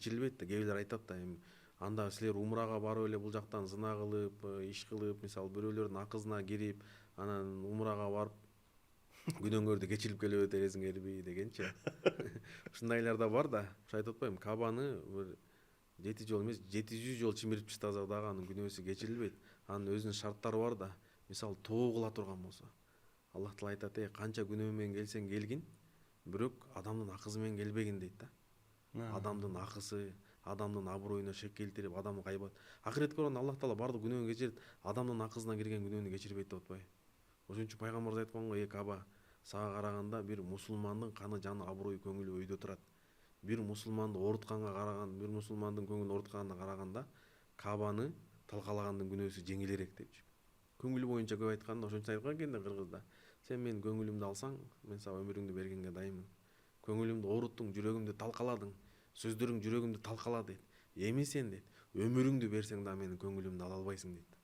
кечирилбейт да. Кээ бирлер айтат да, эми анда силер умрага барып эле бул жактан зына кылып, иш кылып, мисалы бирөөлөрдүн акысына кирип, анан умрага барып күнөөңөрдү кечирип келип өтересиңерби дегенчи. Ушундайлар да бар да. Ушу айтып атпаймынбы, кабаны бир 7 жол эмес, 700 жол чимирип таштасак дагы анын күнөөсү кечирилбейт. Анын өзүнүн шарттары бар да. Мисалы тоо кыла турган болсо, Аллах Таала айтат: канча күнөө менен келсең келгин, бирок адамдын акысы менен келбегин дейт да. Адамдын акысы, адамдын аброюна шек келтирип, адамдын кайбат. Акыретке барганда Аллах Таала бардык күнөөнү кечирет, адамдын акысына кирген күнөөнү кечирбейт деп атпайбы? Ошон үчүн пайгамбарыбыз айткан го: Каба, сага караганда бир мусулмандын каны, жаны, аброю, көңүлү өйдө турат. Бир мусулманды оорутканга караган, бир мусулмандын көңүлүн оорутканга караганда Кабаны талкалагандын күнөөсү жеңилирээк депчи. Көңүлү боюнча көп айтканда, ошон үчүн айткан экен да кыргызда: сен менин көңүлүмдү алсаң, мен сага өмүрүңдү бергенге дайынмын. Көңүлүмдү ооруттуң, жүрөгүмдү талкаладың, сөздөрүң жүрөгүмдү талкалады дейт. Эми сен дейт, өмүрүңдү берсең да менин көңүлүмдү ала албайсың дейт.